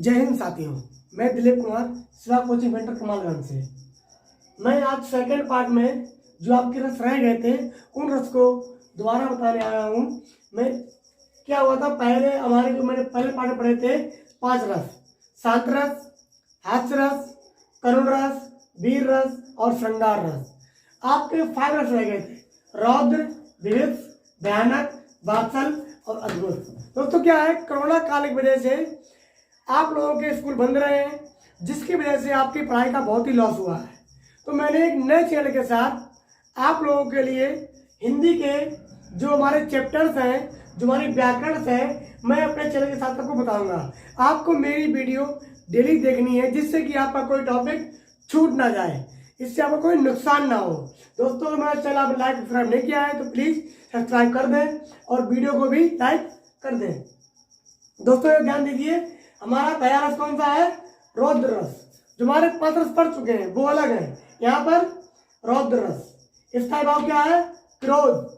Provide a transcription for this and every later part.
जय हिंद साथियों, मैं दिलीप कुमार शिवा कोचिंग सेंटर कमालगंज से। मैं आज सेकंड पार्ट में जो आपके रस रह गए थे उन रस को दोबारा बताने आया हूँ। मैं क्या हुआ था, पहले हमारे जो मैंने पहले पार्ट में पढ़े थे 5 रस: शांत रस, हास्य रस, करुण रस, वीर रस और श्रृंगार रस। आपके 5 रस रह गए थे: रौद्र, विविध, भयानक, वात्सल और अद्भुत। दोस्तों क्या है, कोरोना काल की वजह से आप लोगों के स्कूल बंद रहे हैं, जिसकी वजह से आपकी पढ़ाई का बहुत ही लॉस हुआ है। तो मैंने एक नए चैनल के साथ आप लोगों के लिए हिंदी के जो हमारे चैप्टर्स हैं, जो हमारी व्याकरण है, मैं अपने चैनल के साथ आपको बताऊंगा। आपको मेरी वीडियो डेली देखनी है, जिससे कि आपका कोई टॉपिक छूट ना जाए, इससे आपको कोई नुकसान ना हो। दोस्तों हमारा चैनल आप लाइक सब्सक्राइब नहीं किया है तो प्लीज़ सब्सक्राइब कर दें और वीडियो को भी लाइक कर दें। दोस्तों ध्यान दीजिए, हमारा पहला रस कौन सा है? रौद्र रस। जो हमारे 5 रस पढ़ चुके हैं वो अलग है। यहाँ पर रौद्र रस, स्थायी भाव क्या है? क्रोध।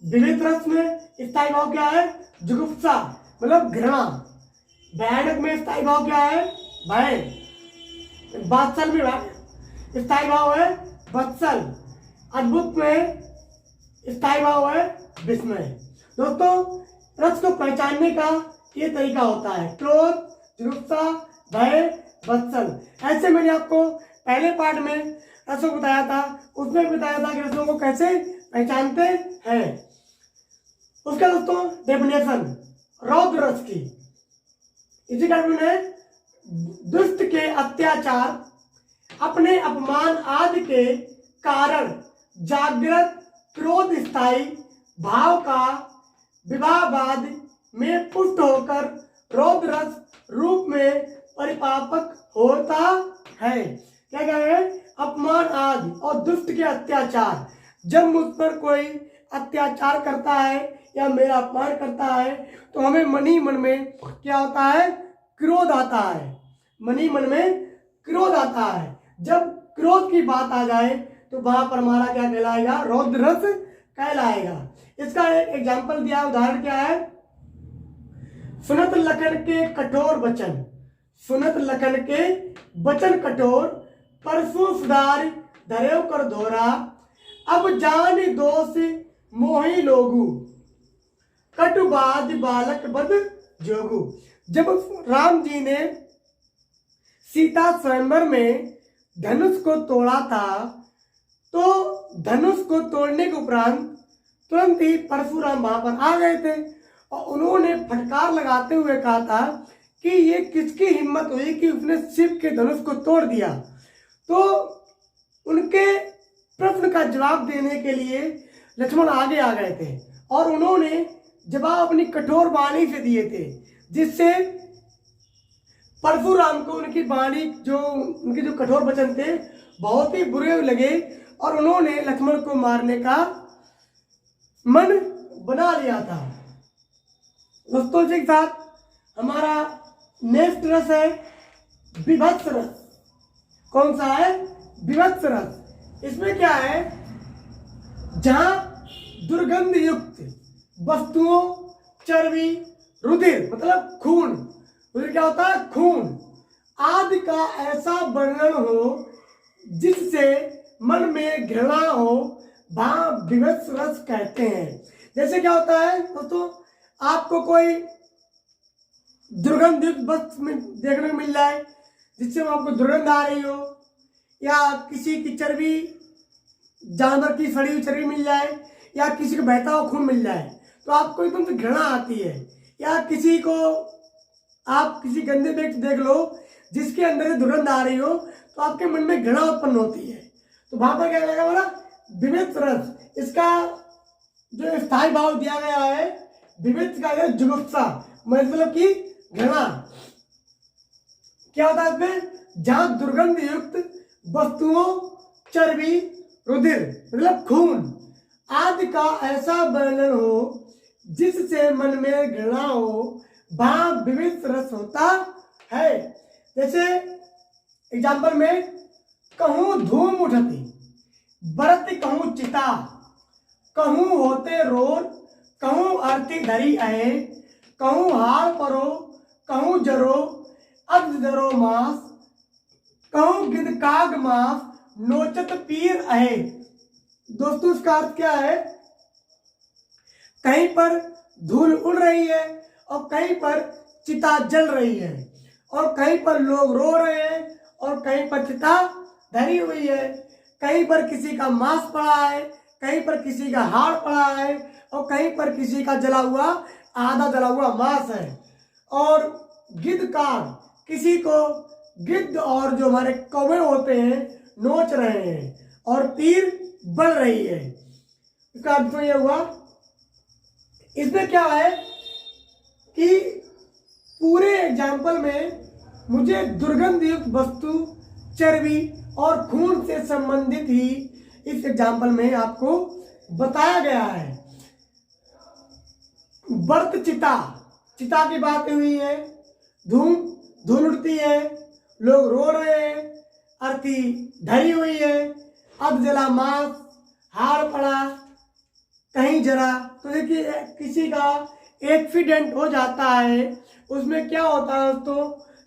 विविध रस में स्थायी भाव क्या है? जुगुप्सा मतलब घृणा। भयानक में स्थायी भाव क्या है? भय। वात्सल में स्थायी भाव है वत्सल। अद्भुत में स्थायी भाव है विस्मय। दोस्तों रस को पहचानने का ये तरीका होता है: क्रोध, जुगुप्सा, भय, वत्सल। ऐसे मैंने आपको पहले पार्ट में रसों को बताया था, उसमें बताया था कि रसों को कैसे पहचानते हैं। उसका दोस्तों डेफिनेशन रौद्र रस की, इसी कारण में दुष्ट के अत्याचार, अपने अपमान आदि के कारण जागृत क्रोध स्थायी भाव का विवाहवाद में पुष्ट होकर रौद्र रस रूप में परिपापक होता है। क्या क्या है? अपमान आदि और दुष्ट के अत्याचार। जब मुझ पर कोई अत्याचार करता है या मेरा अपमान करता है तो हमें मन ही मन में क्या होता है? क्रोध आता है। मन ही मन में क्रोध आता है। जब क्रोध की बात आ जाए तो वहां पर हमारा क्या कहलाएगा? रौद्र रस कहलाएगा। इसका एक एग्जाम्पल दिया, उदाहरण क्या है? सुनत लखन के कठोर वचन, सुनत लखन के वचन कठोर, परसों सुधार धरेव कर धोरा, अब जान दोष मोही लोगू, कटुबाद बालक बद जोगू। जब राम जी ने सीता स्वयंवर में धनुष को तोड़ा था तो धनुष को तोड़ने के उपरांत तुरंत ही परशुराम वहां पर आ गए थे और उन्होंने फटकार लगाते हुए कहा था कि ये किसकी हिम्मत हुई कि उसने शिव के धनुष को तोड़ दिया। तो उनके प्रश्न का जवाब देने के लिए लक्ष्मण आगे आ गए थे और उन्होंने जवाब अपनी कठोर वाणी से दिए थे, जिससे परशुराम को उनकी वाणी उनके जो कठोर वचन थे बहुत ही बुरे लगे और उन्होंने लक्ष्मण को मारने का मन बना लिया था। दोस्तों के साथ हमारा नेक्स्ट रस है विभत्स रस। कौन सा है? विभत्स रस। इसमें क्या है? जहां दुर्गंध युक्त वस्तुओं, चर्बी, रुधिर मतलब खून, रुधिर क्या होता है? खून आदि का ऐसा वर्णन हो जिससे मन में घृणा हो, वहां विभत्स रस कहते हैं। जैसे क्या होता है दोस्तों, आपको कोई दुर्गंध युक्त वस्तु देखने को मिल जाए जिससे आपको दुर्गंध आ रही हो, या किसी की चर्बी, जानवर की सड़ी हुई चर्बी मिल जाए, या किसी को बहता हुआ खून मिल जाए तो आपको एकदम से घृणा आती है। या किसी को आप किसी गंदे व्यक्ति देख लो जिसके अंदर से दुर्गंध आ रही हो तो आपके मन में घृणा उत्पन्न होती है। तो वहां पर क्या करेगा हमारा विभत्स रस। इसका जो स्थायी भाव दिया गया है विभत्स का है जुगुप्सा, मतलब कि घृणा। क्या होता है इसमें? जहां दुर्गंध युक्त वस्तुओं, चर्बी, रुधिर मतलब खून आदि का ऐसा वर्णन हो जिससे मन में घृणा हो, वहां विभत्स रस होता है। जैसे एग्जाम्पल में कहूं धूम उठती, बरत कहूं चिता, कहूं होते रोर, कहूं आरती धरी आए, कहूं हार परो, कहूं जरो, अब्द दरो मास कहूं गिद काग मास नोचत पीर अहे। दोस्तों इसका अर्थ क्या है? कहीं पर धूल उड़ रही है और कहीं पर चिता जल रही है, और कहीं पर लोग रो रहे हैं और कहीं पर चिता धरी हुई है, कहीं पर किसी का मांस पड़ा है, कहीं पर किसी का हाड़ पड़ा है, और कहीं पर किसी का जला हुआ आधा जला हुआ मांस है। और गिद्ध काग किसी को गिद्ध और जो हमारे कौवे होते हैं नोच रहे हैं, और तीर बढ़ रही है। इसका अर्थ तो यह हुआ, इसमें क्या है कि पूरे एग्जाम्पल में मुझे दुर्गंधयुक्त वस्तु, चर्बी और खून से संबंधित ही इस एग्जाम्पल में आपको बताया गया है। बर्त चिता, चिता की बात हुई है, धूल उड़ती है, लोग रो रहे हैं, अर्थी धरी हुई है, अब जला मांस, हाड़ पड़ा, कहीं जरा। तो देखिए किसी का एक्सीडेंट हो जाता है, उसमें क्या होता है दोस्तों,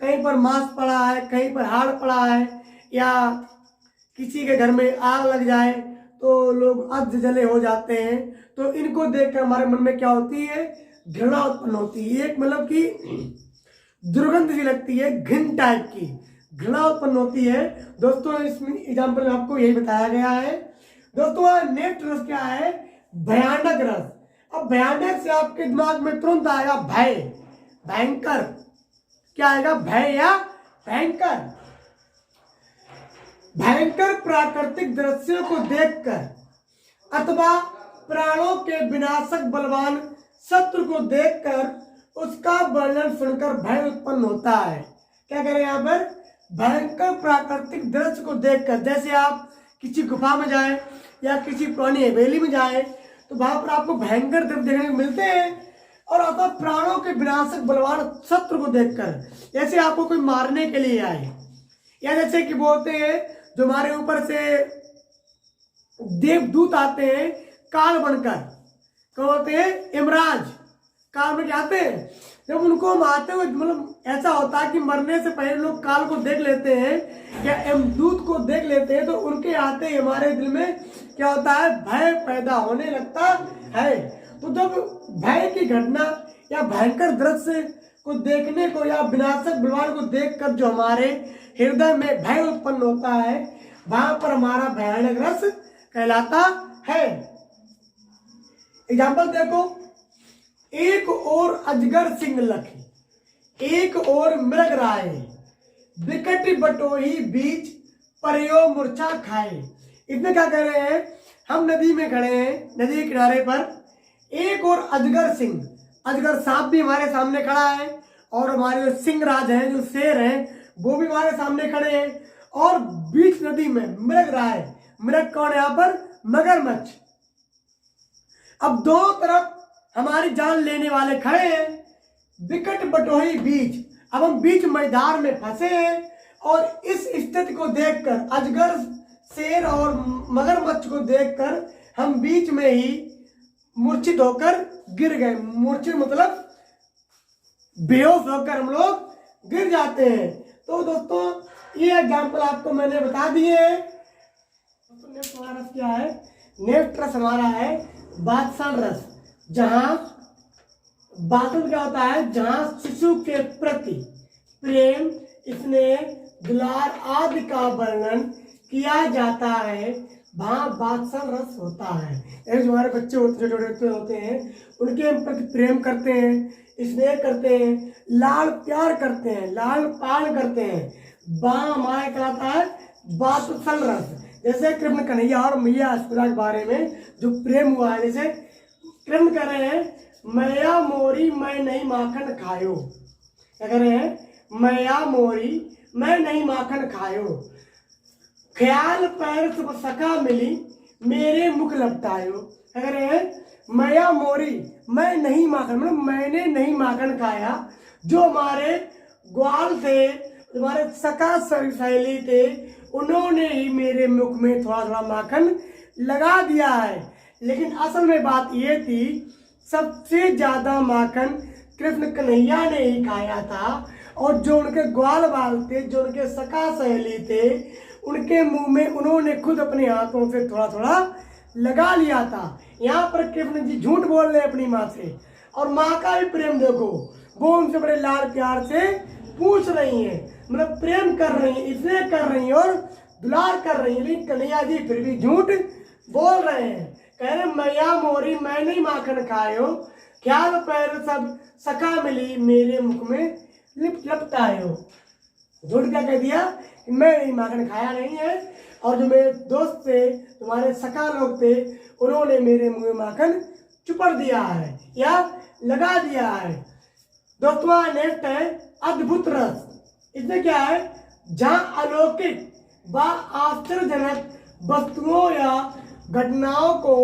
कहीं पर मांस पड़ा है, कहीं पर हाड़ पड़ा है, या किसी के घर में आग लग जाए तो लोग अध जले हो जाते हैं। तो इनको देखकर हमारे मन में क्या होती है? घृणा उत्पन्न होती है। एक मतलब कि दुर्गंध सी लगती है, घिन टाइप की घृणा उत्पन्न होती है। दोस्तों इसमें एग्जाम्पल में आपको यही बताया गया है। दोस्तों नेक्स्ट रस क्या है? भयानक रस। अब भयानक से आपके दिमाग में तुरंत आएगा भय, भयंकर। क्या आएगा? भय या भयंकर। भयंकर प्राकृतिक दृश्यों को देखकर अथवा प्राणों के विनाशक बलवान शत्रु को देखकर उसका वर्णन सुनकर भय उत्पन्न होता है। क्या करें यहाँ पर? भयंकर प्राकृतिक दृश्य को देखकर, जैसे आप किसी गुफा में जाए या किसी पुरानी हवेली में जाए तो वहां पर आपको भयंकर दृश्य देखने को मिलते हैं, और अथवा प्राणों के विनाशक बलवान शत्रु को देखकर, जैसे आपको कोई मारने के लिए आए, या जैसे कि बोलते हैं जो हमारे ऊपर से देवदूत आते हैं काल बनकर, कौन होते हैं? यमराज काल में आते हैं। जब उनको हम आते हुए मतलब ऐसा होता है कि मरने से पहले लोग काल को देख लेते हैं या यमदूत को देख लेते हैं, तो उनके आते ही हमारे दिल में क्या होता है? भय पैदा होने लगता है। तो जब भय की घटना या भयंकर दृश्य को देखने को या विनाशक बलवान को देखकर जो हमारे हृदय में भय उत्पन्न होता है, वहां पर हमारा भयानक रस कहलाता है। एग्जाम्पल देखो, एक और अजगर सिंह लखी, एक और मृग राय, विकट बटोही बीच परयो मूर्छा खाए। इसमें क्या कह रहे हैं? हम नदी में खड़े हैं, नदी के किनारे पर, एक और अजगर सिंह, अजगर सांप भी हमारे सामने खड़ा है, और हमारे जो सिंह राज हैं, जो शेर हैं, वो भी हमारे सामने खड़े हैं, और बीच नदी में मृग राय, मृग कौन है यहाँ पर? मगरमच्छ। अब दोनों तरफ हमारी जान लेने वाले खड़े हैं, विकट बटोही बीच। अब हम बीच मैदान में फंसे हैं, और इस स्थिति को देखकर, अजगर, शेर और मगरमच्छ को देखकर हम बीच में ही मूर्छित होकर गिर गए। मूर्छित मतलब बेहोश होकर हम लोग गिर जाते हैं। तो दोस्तों ये एग्जाम्पल आपको मैंने बता दिए हैं। तो नेक्स्ट हमारा रस क्या है? नेक्स्ट रस हमारा है वात्सल रस। जहां वात्सल क्या होता है? जहां शिशु के प्रति प्रेम, स्नेह, दुलार आदि का वर्णन किया जाता है, वहां वात्सल रस होता है। जो हमारे बच्चे होते, जो छोटे होते हैं, उनके प्रति प्रेम करते हैं, स्नेह करते हैं, लाड़ प्यार करते हैं, लाड़ पाल करते हैं, वहां हमारा कहलाता है वात्सल रस। जैसे कृष्ण कन्हैया और मैया यशोदा के बारे में जो प्रेम हुआ है, जैसे कृष्ण कह रहे हैं मैया मोरी मैं नहीं माखन खायो। क्या कह रहे हैं? मैया मोरी मैं नहीं माखन खायो, ख्याल पैर सब सका मिली मेरे मुख लपटायो। क्या कह रहे हैं? मैया मोरी मैं नहीं माखन, मतलब मैंने नहीं माखन खाया, जो हमारे ग्वाल थे, हमारे सका सहेली थे, उन्होंने ही मेरे मुख में थोड़ा थोड़ा माखन लगा दिया है। लेकिन असल में बात ये थी, सबसे ज्यादा माखन कृष्ण कन्हैया ने ही खाया था, और जो उनके ग्वाल बाल थे, जो उनके सखा सहेली थे, उनके मुंह में उन्होंने खुद अपने हाथों से थोड़ा थोड़ा लगा लिया था। यहाँ पर कृष्ण जी झूठ बोल रहे हैं अपनी माँ से, और माँ का भी प्रेम देखो, वो उनसे बड़े लाड प्यार से पूछ रही हैं, मतलब प्रेम कर रही हैं, इसलिए कर रही हैं और दुलार कर रही हैं। लेकिन कन्हैया जी फिर भी झूठ बोल रहे हैं, कह रहे मैया मोरी मैं नहीं माखन खायो, ख्याल पैर सब सखा मिली मेरे मुख में लपटायो। झूठ क्या कह दिया कि मैं नहीं माखन खाया नहीं है, और जो मेरे दोस्त थे, तुम्हारे सखा लोग थे, उन्होंने मेरे मुंह में माखन चुपड़ दिया है या लगा दिया है। दोस्तों नेक्स्ट है अद्भुत रस। इसमें क्या है, जहाँ अलौकिक व आश्चर्यजनक वस्तुओं या घटनाओं को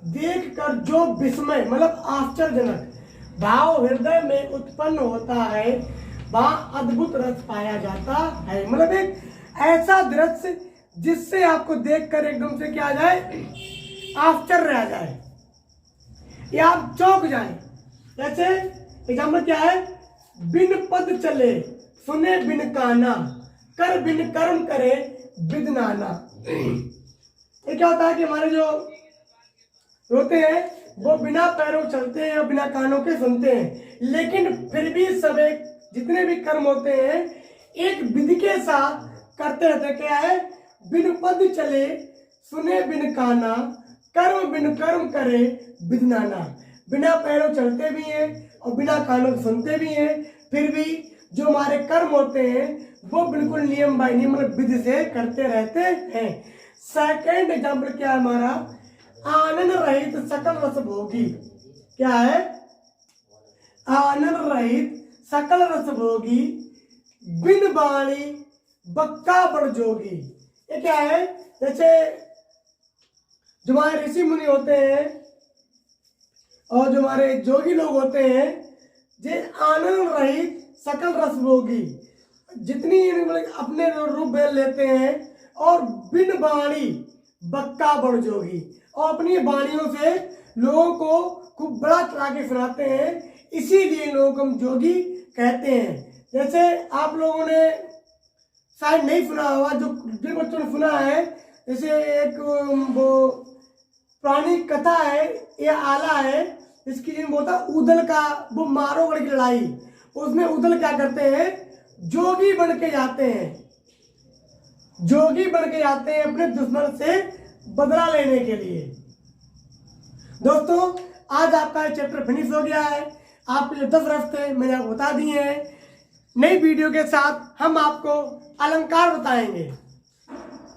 देखकर जो विस्मय मतलब आश्चर्यजनक भाव हृदय में उत्पन्न होता है, वहाँ अद्भुत रस पाया जाता है। मतलब एक ऐसा दृश्य जिससे आपको देखकर एकदम से क्या आ जाए, आश्चर्य आ जाए या आप चौंक जाए। जैसे एग्जाम्पल क्या है, बिन पद चले सुने बिन काना, कर बिन कर्म करे बिद नाना। ये क्या होता है कि हमारे जो होते हैं वो बिना पैरों चलते हैं और बिना कानों के सुनते हैं, लेकिन फिर भी सब एक जितने भी कर्म होते हैं एक विधि के साथ करते रहते हैं। क्या है, बिन पद चले सुने बिन काना, कर्म बिन कर्म करे बिद नाना। बिना पैरों चलते भी हैं और बिना कानों सुनते भी हैं, फिर भी जो हमारे कर्म होते हैं वो बिल्कुल नियम बाय नियम मतलब विधि से करते रहते हैं। सेकंड एग्जाम्पल क्या है हमारा, आनंद रहित सकल रस भोगी। क्या है, आनंद रहित सकल रस भोगी, बिन बाणी बक्का बड़ जोगी। ये क्या है, जैसे जो हमारे ऋषि मुनि होते हैं और जो हमारे जोगी लोग होते हैं, जे आनंद रहित सकल रस भोगी, जितनी मतलब अपने रूप बदल लेते हैं, और बिन बाणी बक्का बड़ जोगी, और अपनी बाणियों से लोगों को खूब बड़ा चढ़ा के सुनाते हैं, इसीलिए लोग हम जोगी कहते हैं। जैसे आप लोगों ने शायद नहीं सुना होगा, जो जिन बच्चों ने सुना है, जैसे एक वो पुरानी कथा है या आला है, इसकी जिन बोलता उदल का वो मारोगढ़ की लड़ाई, उसमें उदल क्या करते हैं, जोगी बन के जाते हैं, जोगी बन के जाते हैं अपने दुश्मन से बदला लेने के लिए। दोस्तों आज आपका चैप्टर फिनिश हो गया है। आपके जो 10 रस थे मैंने आपको बता दिए हैं। नई वीडियो के साथ हम आपको अलंकार बताएंगे।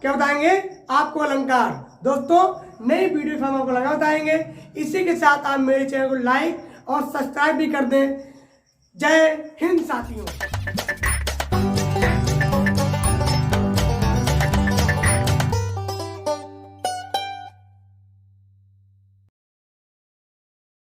क्या बताएंगे, आपको अलंकार। दोस्तों नई वीडियो हम आपको लगा बताएंगे। इसी के साथ आप मेरे चैनल को लाइक और सब्सक्राइब भी कर दें। जय हिंद साथियों।